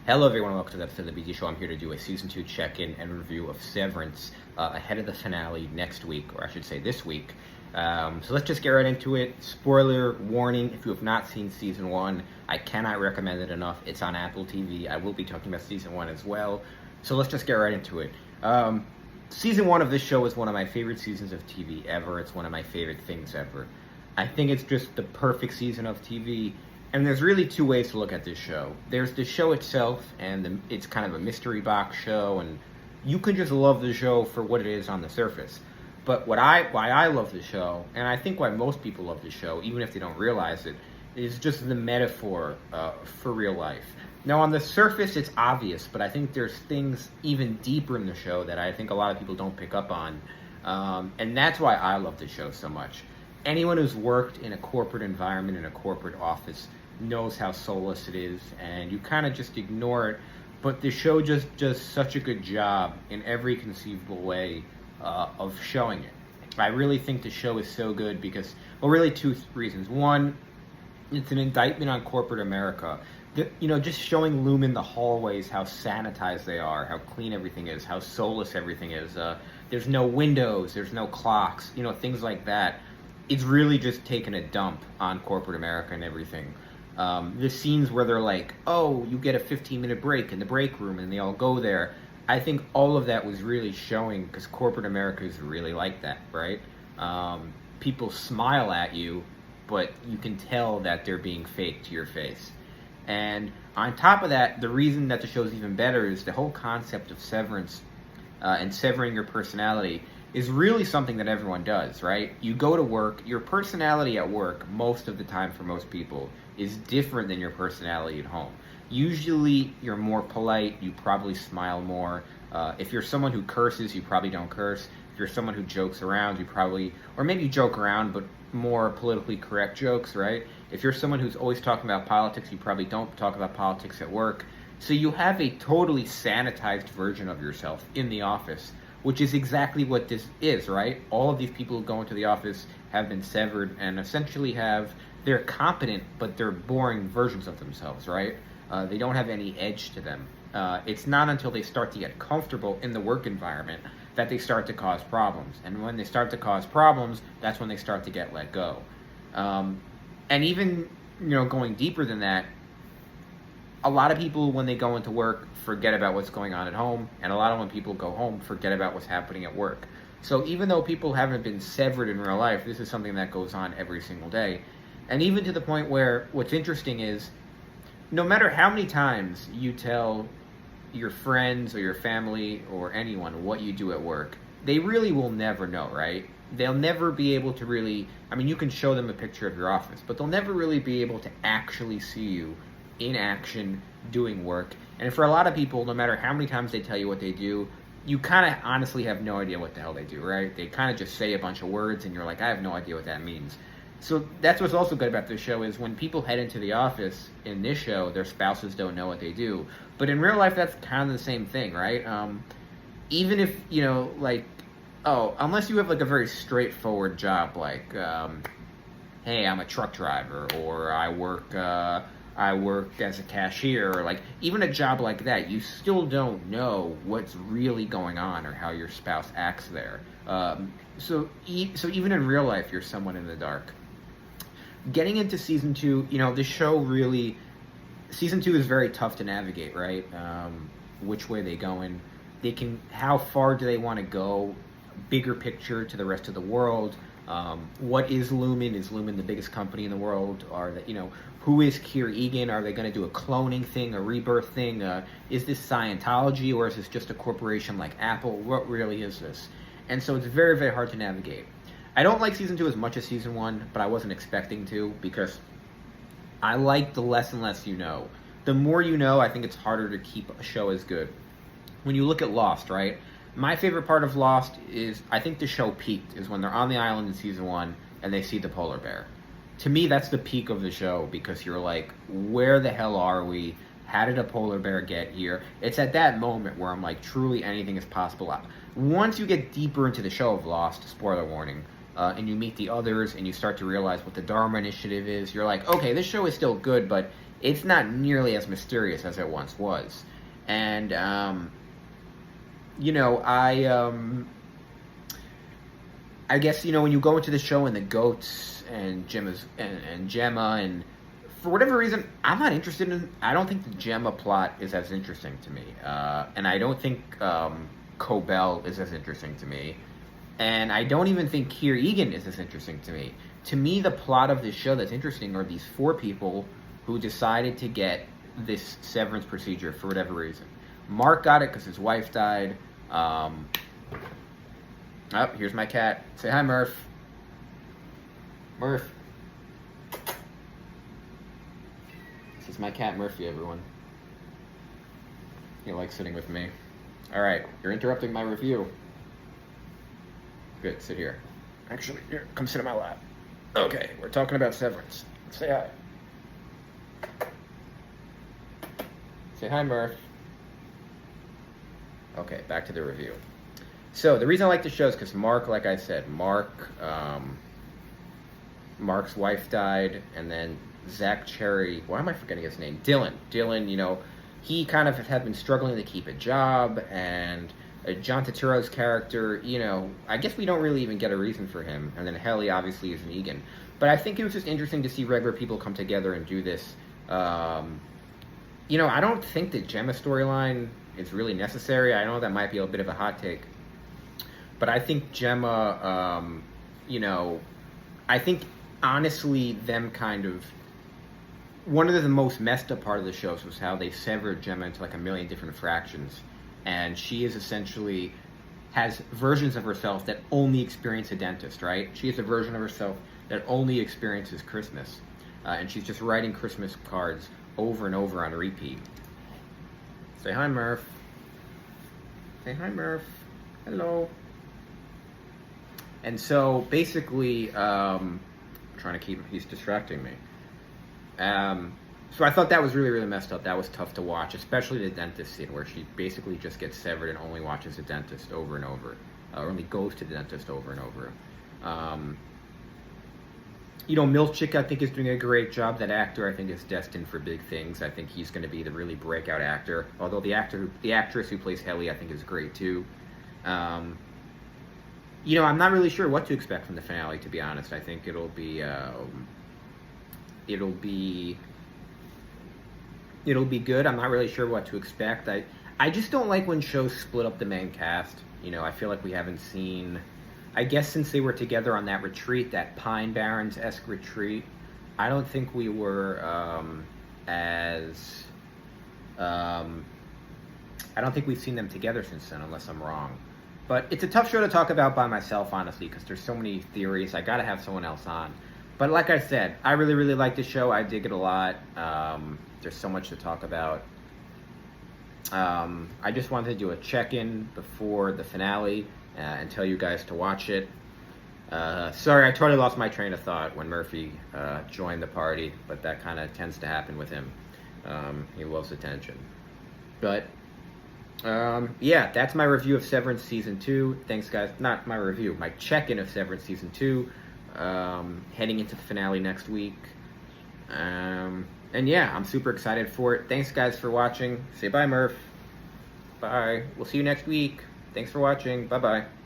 Hello everyone, welcome to the episode of the BG Show. I'm here to do a Season 2 check-in and review of Severance ahead of the finale next week, or I should say this week. So let's just get right into it. Spoiler warning, if you have not seen Season 1, I cannot recommend it enough. It's on Apple TV. I will be talking about Season 1 as well. So let's just get right into it. Season 1 of this show is one of my favorite seasons of TV ever. It's one of my favorite things ever. I think it's just the perfect season of TV. And there's really two ways to look at this show. There's the show itself, and it's kind of a mystery box show, and you can just love the show for what it is on the surface. But why I love the show, and I think why most people love the show, even if they don't realize it, is just the metaphor for real life. Now, on the surface, it's obvious, but I think there's things even deeper in the show that I think a lot of people don't pick up on. And that's why I love the show so much. Anyone who's worked in a corporate environment, in a corporate office, knows how soulless it is, and you kind of just ignore it, but the show just does such a good job in every conceivable way of showing it. I really think the show is so good because, well, really two reasons. One, it's an indictment on corporate America. Just showing Lumen the hallways, how sanitized they are, how clean everything is, how soulless everything is. There's no windows, there's no clocks, things like that. It's really just taking a dump on corporate America and everything. The scenes where they're like, oh, you get a 15-minute break in the break room, and they all go there. I think all of that was really showing, because corporate America is really like that, right? People smile at you, but you can tell that they're being fake to your face. And on top of that, the reason that the show's even better is the whole concept of severance and severing your personality is really something that everyone does, right? You go to work, your personality at work, most of the time for most people, is different than your personality at home. Usually, you're more polite, you probably smile more. If you're someone who curses, you probably don't curse. If you're someone who jokes around, you probably, or maybe you joke around, but more politically correct jokes, right? If you're someone who's always talking about politics, you probably don't talk about politics at work. So you have a totally sanitized version of yourself in the office, which is exactly what this is, right? All of these people who go into the office have been severed and essentially they're competent, but they're boring versions of themselves, right? They don't have any edge to them. It's not until they start to get comfortable in the work environment that they start to cause problems. And when they start to cause problems, that's when they start to get let go. And even, going deeper than that, a lot of people, when they go into work, forget about what's going on at home, and a lot of when people go home, forget about what's happening at work. So even though people haven't been severed in real life, this is something that goes on every single day. And even to the point where what's interesting is, no matter how many times you tell your friends or your family or anyone what you do at work, they really will never know, right? They'll never be able to really, you can show them a picture of your office, but they'll never really be able to actually see you in action doing work. And for a lot of people, no matter how many times they tell you what they do, you kind of honestly have no idea what the hell they do, right? They kind of just say a bunch of words and you're like, I have no idea what that means. So that's what's also good about this show is when people head into the office in this show, their spouses don't know what they do. But in real life, that's kind of the same thing, right? Even if, unless you have like a very straightforward job, like, hey, I'm a truck driver, or I work as a cashier, or like even a job like that, you still don't know what's really going on or how your spouse acts there. So even in real life, you're someone in the dark. Getting into season 2, the show really, season 2 is very tough to navigate, right? Which way they go in. How far do they want to go? Bigger picture to the rest of the world. What is Lumen? Is Lumen the biggest company in the world? Who is Keir Egan? Are they going to do a cloning thing, a rebirth thing? Is this Scientology, or is this just a corporation like Apple? What really is this? And so it's very, very hard to navigate. I don't like season 2 as much as season 1, but I wasn't expecting to, because I like the less and less you know. The more you know, I think it's harder to keep a show as good. When you look at Lost, right? My favorite part of Lost is, I think the show peaked, is when they're on the island in season 1 and they see the polar bear. To me, that's the peak of the show, because you're like, where the hell are we? How did a polar bear get here? It's at that moment where I'm like, truly anything is possible. Once you get deeper into the show of Lost, spoiler warning, and you meet the others and you start to realize what the Dharma Initiative is, you're like, okay, this show is still good, but it's not nearly as mysterious as it once was. And you know, I guess, you know, when you go into the show and the goats and Gemma, and for whatever reason, I'm not interested in. I don't think the Gemma plot is as interesting to me, and I don't think Cobell is as interesting to me, and I don't even think Kier Egan is as interesting to me. To me, the plot of this show that's interesting are these four people who decided to get this severance procedure for whatever reason. Mark got it because his wife died. Oh, here's my cat. Say hi, Murph. Murph. This is my cat, Murphy, everyone. He likes sitting with me. All right, you're interrupting my review. Good, sit here. Actually, here, come sit in my lap. Okay, we're talking about Severance. Say hi. Say hi, Murph. Okay, back to the review. So the reason I like the show is because Mark, like I said, Mark's wife died, and then Zach Cherry, why am I forgetting his name? Dylan, you know, he kind of had been struggling to keep a job, and John Turturro's character, you know, I guess we don't really even get a reason for him, and then Helly obviously is Negan. But I think it was just interesting to see regular people come together and do this. You know, I don't think the Gemma storyline is really necessary. I know that might be a bit of a hot take. But I think Gemma, you know, I think honestly them kind of, one of the most messed up part of the shows was how they severed Gemma into like a million different fractions. And she is essentially, has versions of herself that only experience a dentist, right? She is a version of herself that only experiences Christmas. And she's just writing Christmas cards over and over on repeat. Say hi, Murph. Say hi, Murph. Hello. And so basically, trying to keep, he's distracting me. So I thought that was really, really messed up. That was tough to watch, especially the dentist scene where she basically just gets severed and only watches the dentist over and over, or only goes to the dentist over and over. You know, Milchick, I think, is doing a great job. That actor, I think, is destined for big things. I think he's going to be the really breakout actor. Although the actress who plays Helly, I think, is great too. You know, I'm not really sure what to expect from the finale, to be honest. I think it'll be good. I'm not really sure what to expect. I just don't like when shows split up the main cast. You know, I feel like we haven't seen, I guess since they were together on that retreat, that Pine Barrens-esque retreat, I don't think we were I don't think we've seen them together since then, unless I'm wrong. But it's a tough show to talk about by myself, honestly, because there's so many theories. I gotta have someone else on. But like I said, I really, really like the show. I dig it a lot. There's so much to talk about. I just wanted to do a check-in before the finale and tell you guys to watch it. Sorry, I totally lost my train of thought when Murphy joined the party, but that kind of tends to happen with him. He loves attention. But yeah, that's my review of Severance Season 2. Thanks, guys. Not my review, my check-in of Severance Season 2. Heading into the finale next week. And yeah, I'm super excited for it. Thanks, guys, for watching. Say bye, Murph. Bye. We'll see you next week. Thanks for watching. Bye-bye.